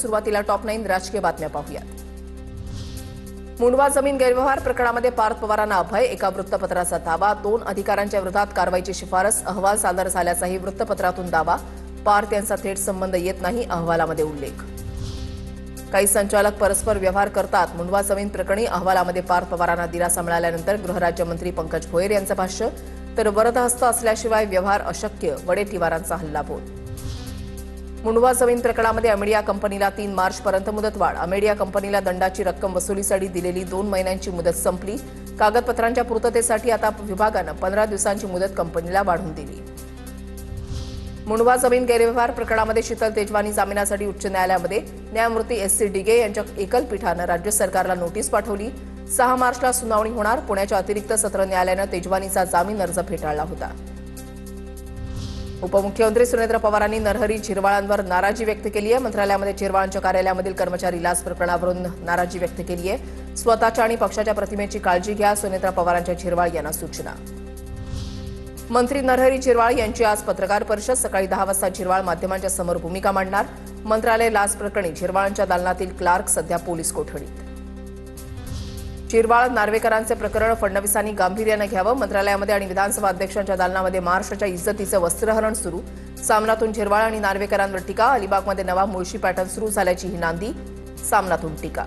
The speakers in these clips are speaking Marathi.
सुरुवातीला टॉप 9 राजकीय बातम्या पाहूयात। मुंडवा जमीन गैरव्यवहार प्रकरणामध्ये पार्थ पवारांना अभय, एका वृत्तपत्राचा दावा, 2 अधिकाऱ्यांच्या विरोधात कारवाईची शिफारस, अहवाल सादर झाल्याचाही वृत्तपत्रातून दावा, पार्थ यांचा थेट संबंध येत नाही, अहवालामध्ये उल्लेख। काही संचालक परस्पर व्यवहार करतात, मुंडवा जमीन प्रकरणी अहवालामध्ये पार्थ पवारांना दिलासा मिळाल्यानंतर गृहराज्यमंत्री पंकज भोयर यांचं भाष्य, तर वरदहस्त असल्याशिवाय व्यवहार अशक्य, वडेट्टीवारांचा हल्लाबोल। मुंडवा जमीन प्रकरणामध्ये अमेडिया कंपनीला 3 मार्चपर्यंत मुदतवाढ, अमेडिया कंपनीला दंडाची रक्कम वसुलीसाठी दिलेली 2 महिन्यांची मुदत संपली, कागदपत्रांच्या पूर्ततेसाठी आता विभागानं 15 दिवसांची मुदत कंपनीला वाढवून दिली। मुंडवा जमीन गैरव्यवहार प्रकरणामध्ये शीतल तेजवानी जामिनासाठी उच्च न्यायालयामध्ये, न्यायमूर्ती एस.सी. डिगे यांच्या एकल पीठानं राज्य सरकारला नोटीस पाठवली, 6 मार्चला सुनावणी होणार, पुण्याच्या अतिरिक्त सत्र न्यायालयानं तेजवानीचा जामीन अर्ज फेटाळला होता। उपमुख्यमंत्री सुनेत्र पवारांनी नरहरी झिरवाळांवर नाराजी व्यक्त केली आहे। मंत्रालयामध्ये झिरवाळांच्या कार्यालयामधील कर्मचारी लाच प्रकरणावरून नाराजी व्यक्त केली आहे। स्वतःच्या आणि पक्षाच्या प्रतिमेची काळजी घ्या, सुनेत्र पवारांच्या झिरवाळ यांना सूचना। मंत्री नरहरी झिरवाळ यांची आज पत्रकार परिषद, सकाळी 10 वाजता झिरवाळ माध्यमांच्या समोर भूमिका मांडणार। मंत्रालय लाच प्रकरणी झिरवाळांच्या दालनातील क्लार्क सध्या पोलीस कोठडीत। झिरवाळ नार्वेकरांचे प्रकरण फडणवीसांनी गांभीर्यानं घ्यावं, मंत्रालयामध्ये आणि विधानसभा अध्यक्षांच्या दालनामध्ये महाराष्ट्राच्या इज्जतीचं वस्त्रहरण सुरू, सामनातून झिरवाळ आणि नार्वेकरांवर टीका, अलिबागमध्ये नवा मुळशी पॅटर्न सुरू झाल्याची ही नांदी, सामनातून टीका।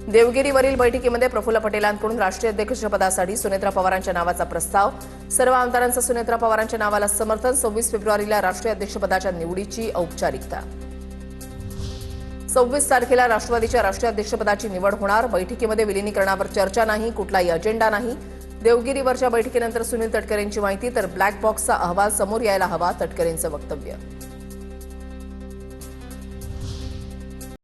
देवगिरीवरील बैठकीमध्ये प्रफुल्ल पटेलांकडून राष्ट्रीय अध्यक्षपदासाठी सुनेत्रा पवारांच्या नावाचा प्रस्ताव, सर्व आमदारांचं सुनेत्रा पवारांच्या नावाला समर्थन, 26 फेब्रुवारीला राष्ट्रीय अध्यक्षपदाच्या निवडीची औपचारिकता। 26 तारखेला राष्ट्रवादीच्या राष्ट्रीय अध्यक्षपदाची निवड होणार, बैठकीमध्ये विलीनीकरणावर चर्चा नाही, कुठलाही अजेंडा नाही। देवगिरीवरच्या बैठकीनंतर सुनील तटकरेंची माहिती, तर ब्लॅक बॉक्सचा अहवाल समोर यायला हवा, तटकरेंचं वक्तव्य।